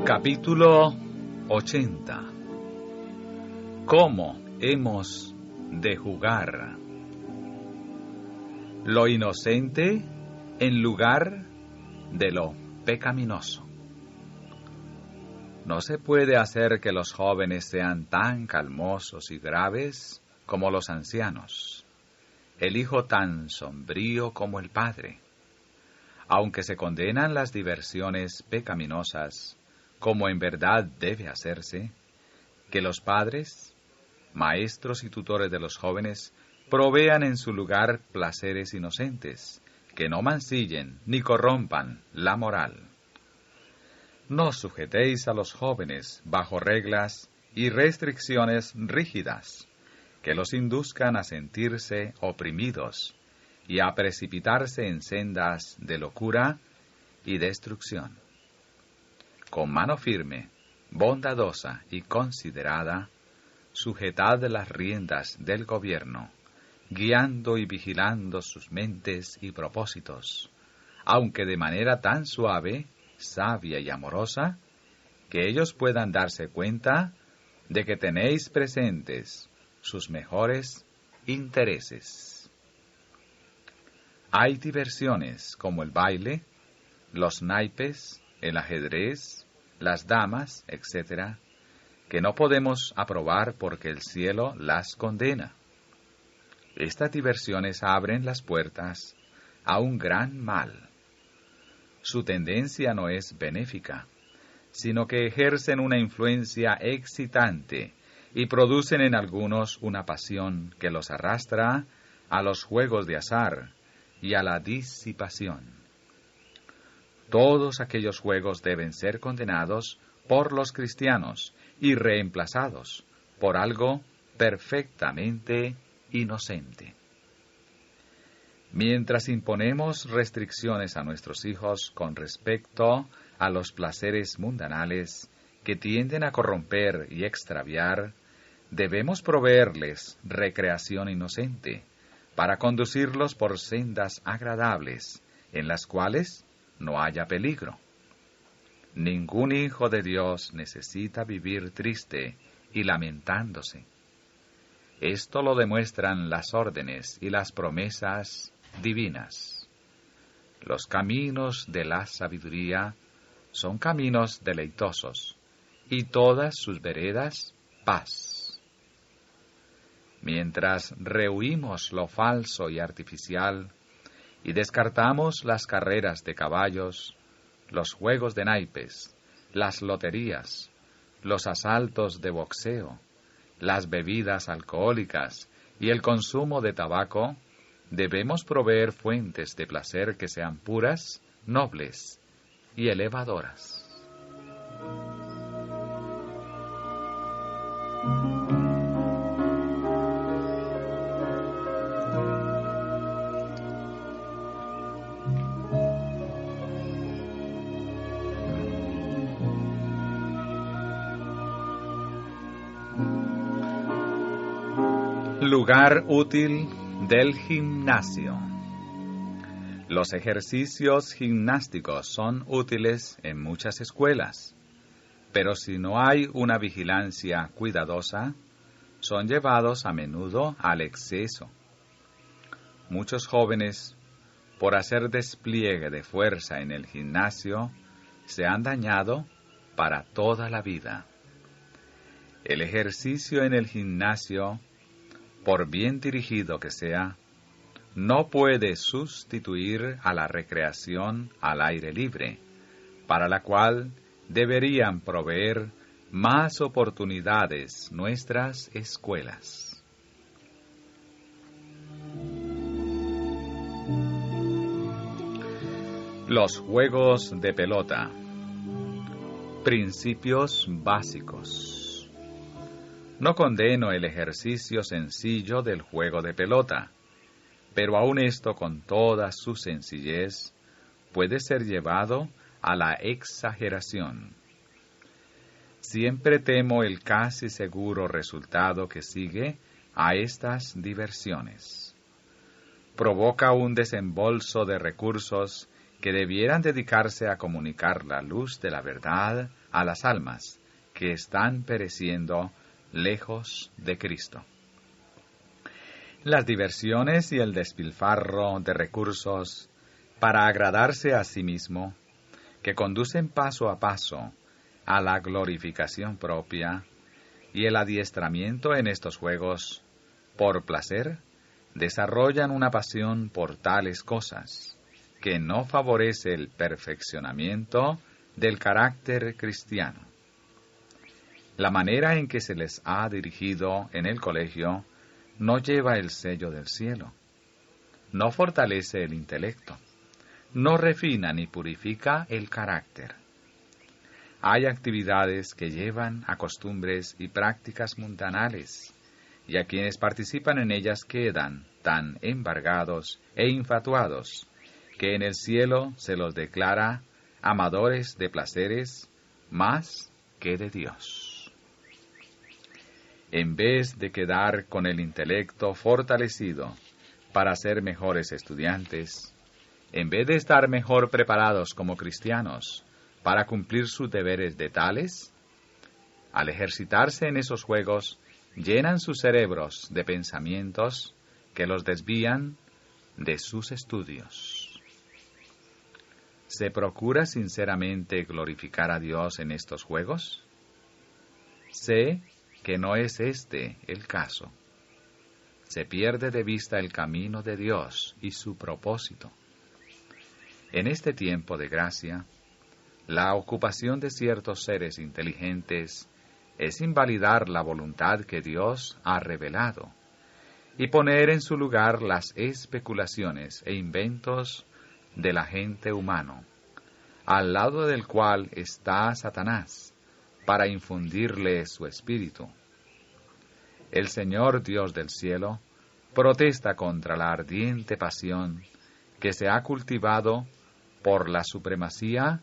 Capítulo 80. ¿Cómo hemos de jugar? Lo inocente en lugar de lo pecaminoso. No se puede hacer que los jóvenes sean tan calmosos y graves como los ancianos, el hijo tan sombrío como el padre. Aunque se condenan las diversiones pecaminosas, como en verdad debe hacerse, que los padres, maestros y tutores de los jóvenes, provean en su lugar placeres inocentes, que no mancillen ni corrompan la moral. No sujetéis a los jóvenes bajo reglas y restricciones rígidas, que los induzcan a sentirse oprimidos y a precipitarse en sendas de locura y destrucción. Con mano firme, bondadosa y considerada, sujetad las riendas del gobierno, guiando y vigilando sus mentes y propósitos, aunque de manera tan suave, sabia y amorosa, que ellos puedan darse cuenta de que tenéis presentes sus mejores intereses. Hay diversiones como el baile, los naipes, el ajedrez, las damas, etc., que no podemos aprobar porque el cielo las condena. Estas diversiones abren las puertas a un gran mal. Su tendencia no es benéfica, sino que ejercen una influencia excitante y producen en algunos una pasión que los arrastra a los juegos de azar y a la disipación. Todos aquellos juegos deben ser condenados por los cristianos y reemplazados por algo perfectamente inocente. Mientras imponemos restricciones a nuestros hijos con respecto a los placeres mundanales que tienden a corromper y extraviar, debemos proveerles recreación inocente para conducirlos por sendas agradables en las cuales no haya peligro. Ningún hijo de Dios necesita vivir triste y lamentándose. Esto lo demuestran las órdenes y las promesas divinas. Los caminos de la sabiduría son caminos deleitosos, y todas sus veredas paz. Mientras rehuimos lo falso y artificial, y descartamos las carreras de caballos, los juegos de naipes, las loterías, los asaltos de boxeo, las bebidas alcohólicas y el consumo de tabaco, debemos proveer fuentes de placer que sean puras, nobles y elevadoras. Lugar útil del gimnasio. Los ejercicios gimnásticos son útiles en muchas escuelas, pero si no hay una vigilancia cuidadosa, son llevados a menudo al exceso. Muchos jóvenes, por hacer despliegue de fuerza en el gimnasio, se han dañado para toda la vida. El ejercicio en el gimnasio, por bien dirigido que sea, no puede sustituir a la recreación al aire libre, para la cual deberían proveer más oportunidades nuestras escuelas. Los juegos de pelota. Principios básicos. No condeno el ejercicio sencillo del juego de pelota, pero aun esto con toda su sencillez puede ser llevado a la exageración. Siempre temo el casi seguro resultado que sigue a estas diversiones. Provoca un desembolso de recursos que debieran dedicarse a comunicar la luz de la verdad a las almas que están pereciendo lejos de Cristo. Las diversiones y el despilfarro de recursos para agradarse a sí mismo, que conducen paso a paso a la glorificación propia, y el adiestramiento en estos juegos por placer, desarrollan una pasión por tales cosas, que no favorece el perfeccionamiento del carácter cristiano. La manera en que se les ha dirigido en el colegio no lleva el sello del cielo, no fortalece el intelecto, no refina ni purifica el carácter. Hay actividades que llevan a costumbres y prácticas mundanales, y a quienes participan en ellas quedan tan embargados e infatuados que en el cielo se los declara amadores de placeres más que de Dios. En vez de quedar con el intelecto fortalecido para ser mejores estudiantes, en vez de estar mejor preparados como cristianos para cumplir sus deberes de tales, al ejercitarse en esos juegos, llenan sus cerebros de pensamientos que los desvían de sus estudios. ¿Se procura sinceramente glorificar a Dios en estos juegos? Sé que no es este el caso. Se pierde de vista el camino de Dios y su propósito. En este tiempo de gracia, la ocupación de ciertos seres inteligentes es invalidar la voluntad que Dios ha revelado y poner en su lugar las especulaciones e inventos del agente humano, al lado del cual está Satanás, para infundirle su espíritu. El Señor Dios del cielo protesta contra la ardiente pasión que se ha cultivado por la supremacía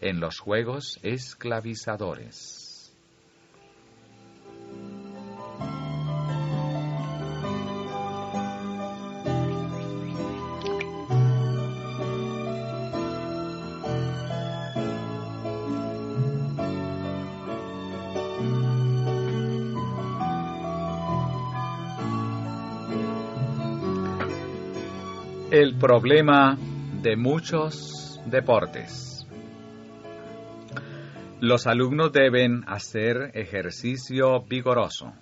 en los juegos esclavizadores. El problema de muchos deportes. Los alumnos deben hacer ejercicio vigoroso.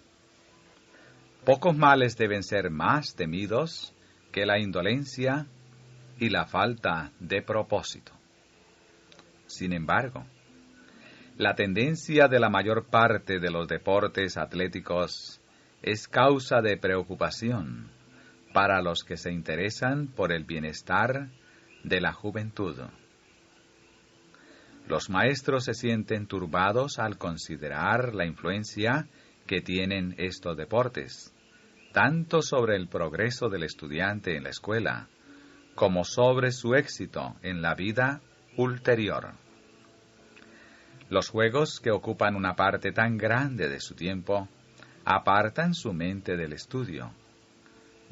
Pocos males deben ser más temidos que la indolencia y la falta de propósito. Sin embargo, la tendencia de la mayor parte de los deportes atléticos es causa de preocupación para los que se interesan por el bienestar de la juventud. Los maestros se sienten turbados al considerar la influencia que tienen estos deportes, tanto sobre el progreso del estudiante en la escuela, como sobre su éxito en la vida ulterior. Los juegos, que ocupan una parte tan grande de su tiempo, apartan su mente del estudio.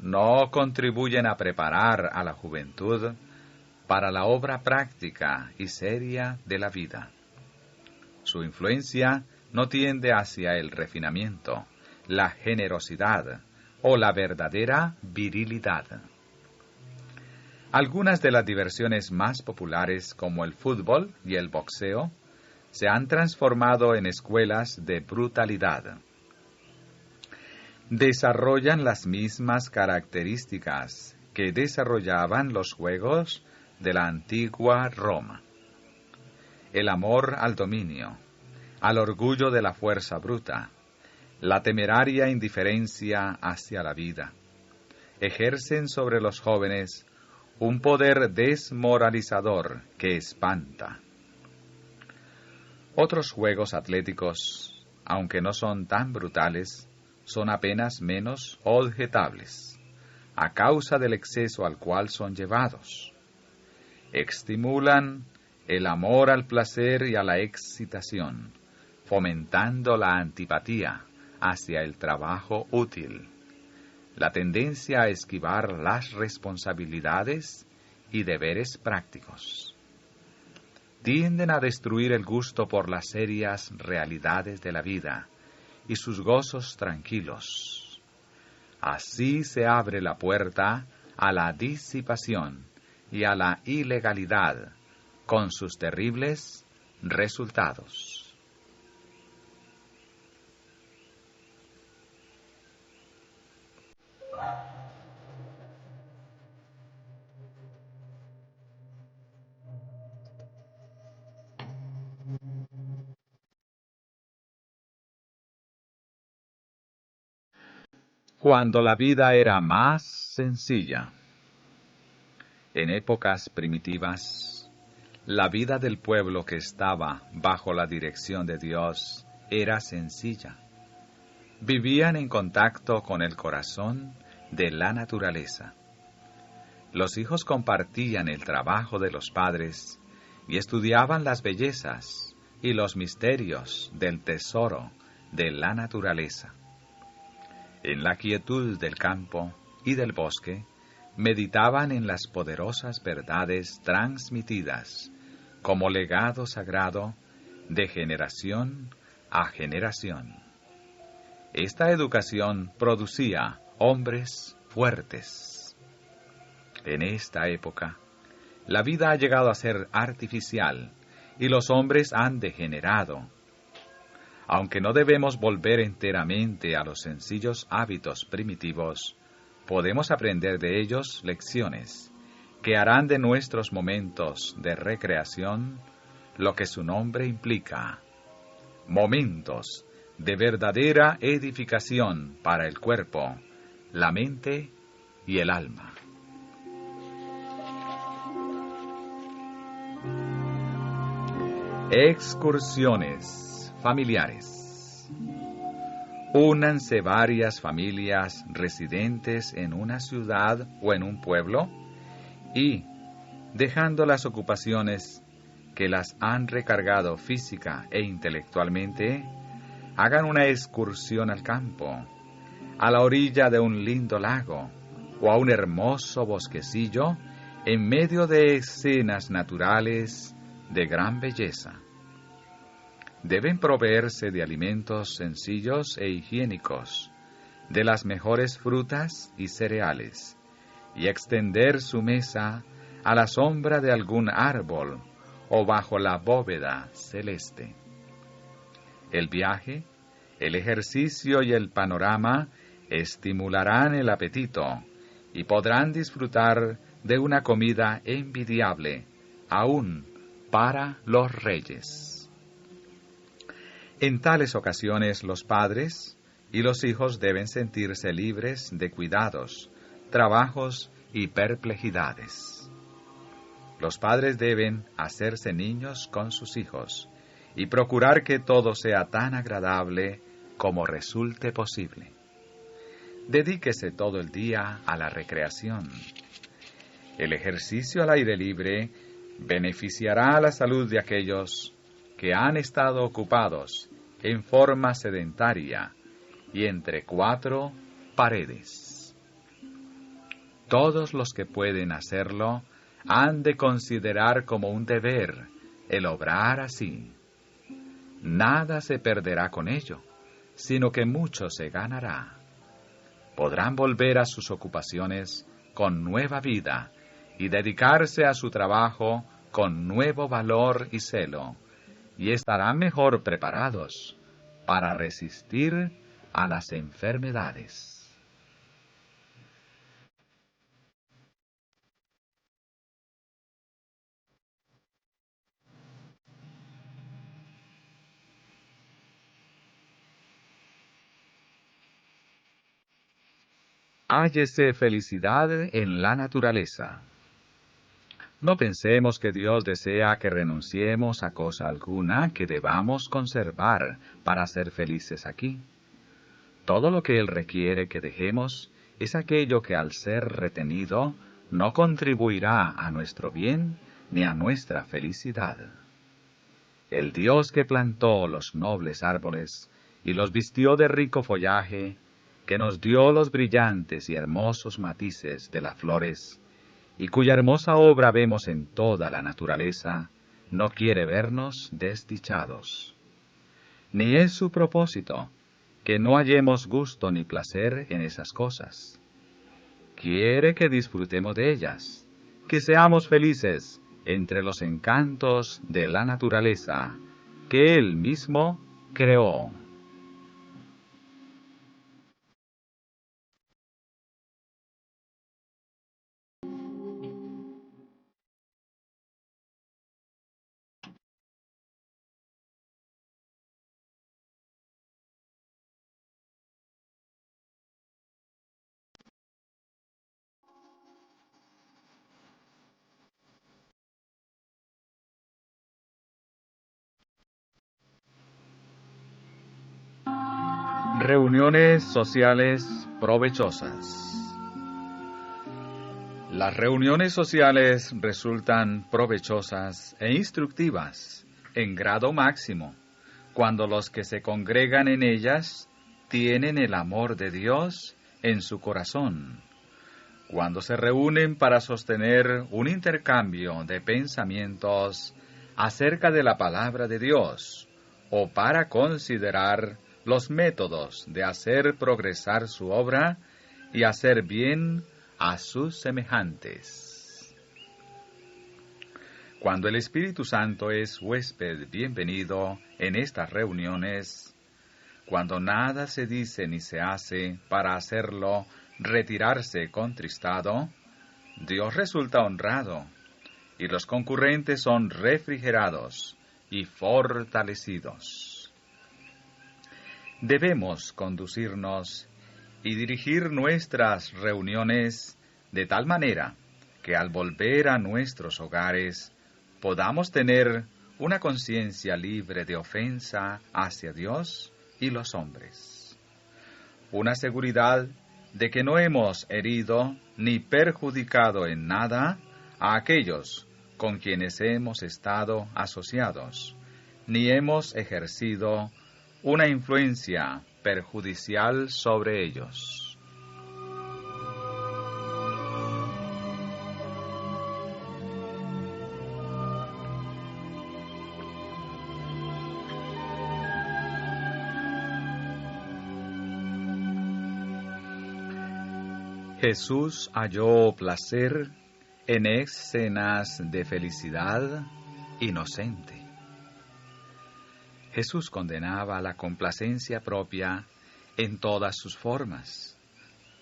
No contribuyen a preparar a la juventud para la obra práctica y seria de la vida. Su influencia no tiende hacia el refinamiento, la generosidad o la verdadera virilidad. Algunas de las diversiones más populares, como el fútbol y el boxeo, se han transformado en escuelas de brutalidad. Desarrollan las mismas características que desarrollaban los juegos de la antigua Roma. El amor al dominio, al orgullo de la fuerza bruta, la temeraria indiferencia hacia la vida, ejercen sobre los jóvenes un poder desmoralizador que espanta. Otros juegos atléticos, aunque no son tan brutales, son apenas menos objetables, a causa del exceso al cual son llevados. Estimulan el amor al placer y a la excitación, fomentando la antipatía hacia el trabajo útil, la tendencia a esquivar las responsabilidades y deberes prácticos. tienden a destruir el gusto por las serias realidades de la vida y sus gozos tranquilos. Así se abre la puerta a la disipación y a la ilegalidad, con sus terribles resultados. Cuando la vida era más sencilla. En épocas primitivas, la vida del pueblo que estaba bajo la dirección de Dios era sencilla. Vivían en contacto con el corazón de la naturaleza. Los hijos compartían el trabajo de los padres y estudiaban las bellezas y los misterios del tesoro de la naturaleza. En la quietud del campo y del bosque, meditaban en las poderosas verdades transmitidas como legado sagrado de generación a generación. Esta educación producía hombres fuertes. En esta época, la vida ha llegado a ser artificial y los hombres han degenerado. Aunque no debemos volver enteramente a los sencillos hábitos primitivos, podemos aprender de ellos lecciones que harán de nuestros momentos de recreación lo que su nombre implica: momentos de verdadera edificación para el cuerpo, la mente y el alma. Excursiones familiares. Únanse varias familias residentes en una ciudad o en un pueblo y, dejando las ocupaciones que las han recargado física e intelectualmente, hagan una excursión al campo, a la orilla de un lindo lago o a un hermoso bosquecillo en medio de escenas naturales de gran belleza. Deben proveerse de alimentos sencillos e higiénicos, de las mejores frutas y cereales, y extender su mesa a la sombra de algún árbol o bajo la bóveda celeste. El viaje, el ejercicio y el panorama estimularán el apetito y podrán disfrutar de una comida envidiable, aún para los reyes. En tales ocasiones los padres y los hijos deben sentirse libres de cuidados, trabajos y perplejidades. Los padres deben hacerse niños con sus hijos y procurar que todo sea tan agradable como resulte posible. Dedíquese todo el día a la recreación. El ejercicio al aire libre beneficiará a la salud de aquellos que han estado ocupados en forma sedentaria y entre cuatro paredes. Todos los que pueden hacerlo han de considerar como un deber el obrar así. Nada se perderá con ello, sino que mucho se ganará. Podrán volver a sus ocupaciones con nueva vida y dedicarse a su trabajo con nuevo valor y celo, y estarán mejor preparados para resistir a las enfermedades. Hállese felicidad en la naturaleza. No pensemos que Dios desea que renunciemos a cosa alguna que debamos conservar para ser felices aquí. Todo lo que Él requiere que dejemos es aquello que al ser retenido no contribuirá a nuestro bien ni a nuestra felicidad. El Dios que plantó los nobles árboles y los vistió de rico follaje, que nos dio los brillantes y hermosos matices de las flores, y cuya hermosa obra vemos en toda la naturaleza, no quiere vernos desdichados. Ni es su propósito que no hallemos gusto ni placer en esas cosas. Quiere que disfrutemos de ellas, que seamos felices entre los encantos de la naturaleza que Él mismo creó. Reuniones sociales provechosas. Las reuniones sociales resultan provechosas e instructivas en grado máximo cuando los que se congregan en ellas tienen el amor de Dios en su corazón, cuando se reúnen para sostener un intercambio de pensamientos acerca de la palabra de Dios o para considerar los métodos de hacer progresar su obra y hacer bien a sus semejantes. Cuando el Espíritu Santo es huésped bienvenido en estas reuniones, cuando nada se dice ni se hace para hacerlo retirarse contristado, Dios resulta honrado y los concurrentes son refrigerados y fortalecidos. Debemos conducirnos y dirigir nuestras reuniones de tal manera que al volver a nuestros hogares podamos tener una conciencia libre de ofensa hacia Dios y los hombres. Una seguridad de que no hemos herido ni perjudicado en nada a aquellos con quienes hemos estado asociados, ni hemos ejercido una influencia perjudicial sobre ellos. Jesús halló placer en escenas de felicidad inocente. Jesús condenaba la complacencia propia en todas sus formas.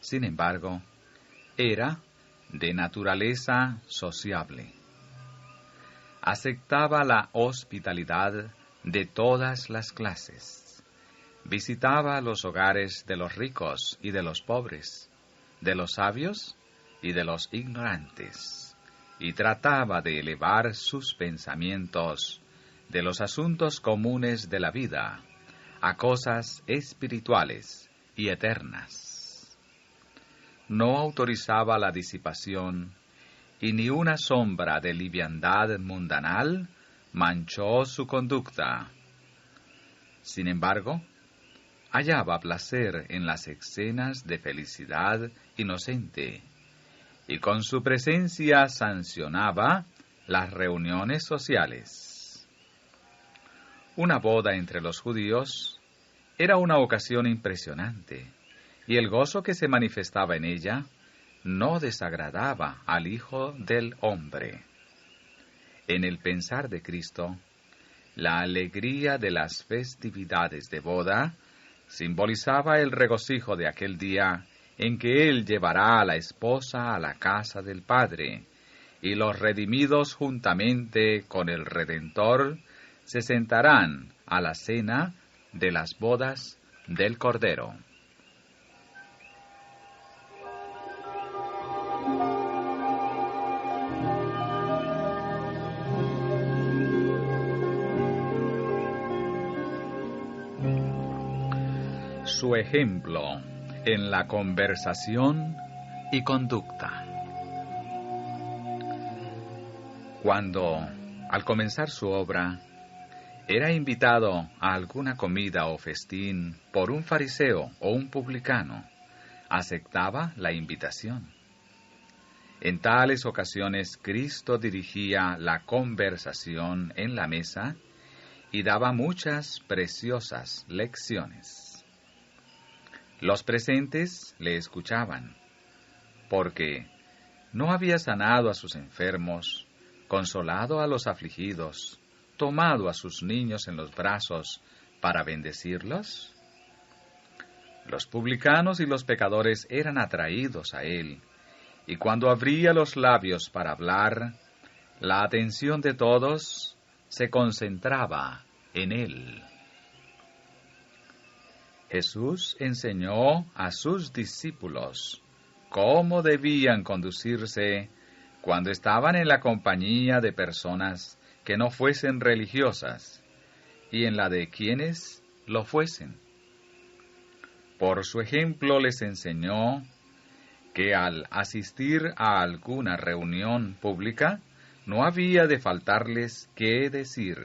Sin embargo, era de naturaleza sociable. Aceptaba la hospitalidad de todas las clases. Visitaba los hogares de los ricos y de los pobres, de los sabios y de los ignorantes, y trataba de elevar sus pensamientos de los asuntos comunes de la vida a cosas espirituales y eternas. No autorizaba la disipación y ni una sombra de liviandad mundanal manchó su conducta. Sin embargo, hallaba placer en las escenas de felicidad inocente y con su presencia sancionaba las reuniones sociales. Una boda entre los judíos era una ocasión impresionante, y el gozo que se manifestaba en ella no desagradaba al Hijo del Hombre. En el pensar de Cristo, la alegría de las festividades de boda simbolizaba el regocijo de aquel día en que Él llevará a la esposa a la casa del Padre, y los redimidos juntamente con el Redentor se sentarán a la cena de las bodas del Cordero. Su ejemplo en la conversación y conducta. Cuando, al comenzar su obra, era invitado a alguna comida o festín por un fariseo o un publicano, aceptaba la invitación. En tales ocasiones Cristo dirigía la conversación en la mesa y daba muchas preciosas lecciones. Los presentes le escuchaban, porque no había sanado a sus enfermos, consolado a los afligidos, tomado a sus niños en los brazos para bendecirlos. Los publicanos y los pecadores eran atraídos a él, y cuando abría los labios para hablar, la atención de todos se concentraba en él. Jesús enseñó a sus discípulos cómo debían conducirse cuando estaban en la compañía de personas que no fuesen religiosas y en la de quienes lo fuesen. Por su ejemplo les enseñó que al asistir a alguna reunión pública no había de faltarles qué decir.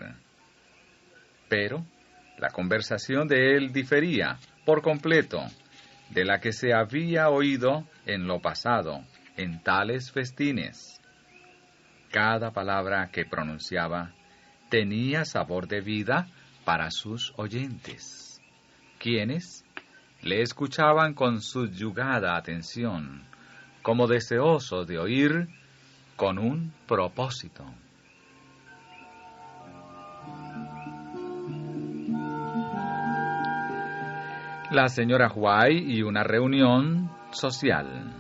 Pero la conversación de él difería por completo de la que se había oído en lo pasado en tales festines. Cada palabra que pronunciaba tenía sabor de vida para sus oyentes, quienes le escuchaban con subyugada atención, como deseosos de oír con un propósito. La señora White y una reunión social.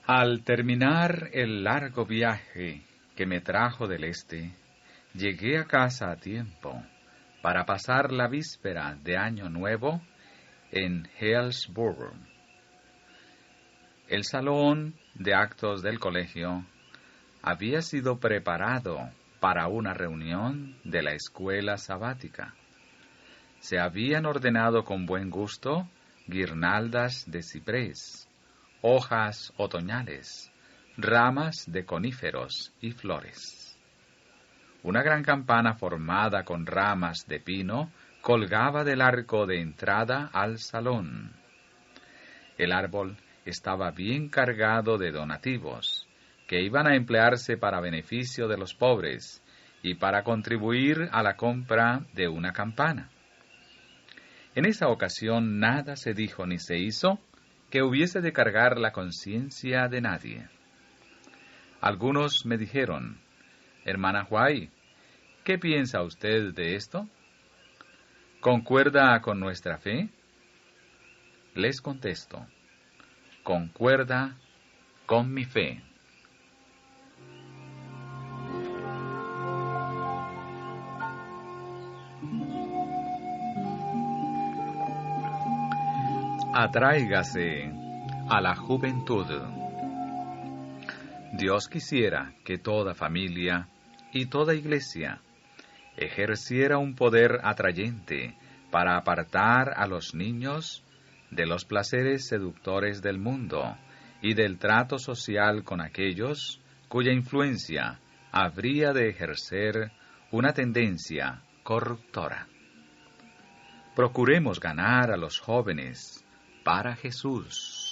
Al terminar el largo viaje que me trajo del este, llegué a casa a tiempo para pasar la víspera de Año Nuevo en Hillsborough. El salón de actos del colegio había sido preparado para una reunión de la escuela sabática. Se habían ordenado con buen gusto guirnaldas de ciprés, hojas otoñales, ramas de coníferos y flores. Una gran campana formada con ramas de pino colgaba del arco de entrada al salón. El árbol estaba bien cargado de donativos, que iban a emplearse para beneficio de los pobres y para contribuir a la compra de una campana. En esa ocasión nada se dijo ni se hizo que hubiese de cargar la conciencia de nadie. Algunos me dijeron: «Hermana White, ¿qué piensa usted de esto? ¿Concuerda con nuestra fe?». Les contesto: «Concuerda con mi fe». Atráigase a la juventud. Dios quisiera que toda familia y toda iglesia ejerciera un poder atrayente para apartar a los niños de los placeres seductores del mundo y del trato social con aquellos cuya influencia habría de ejercer una tendencia corruptora. Procuremos ganar a los jóvenes para Jesús.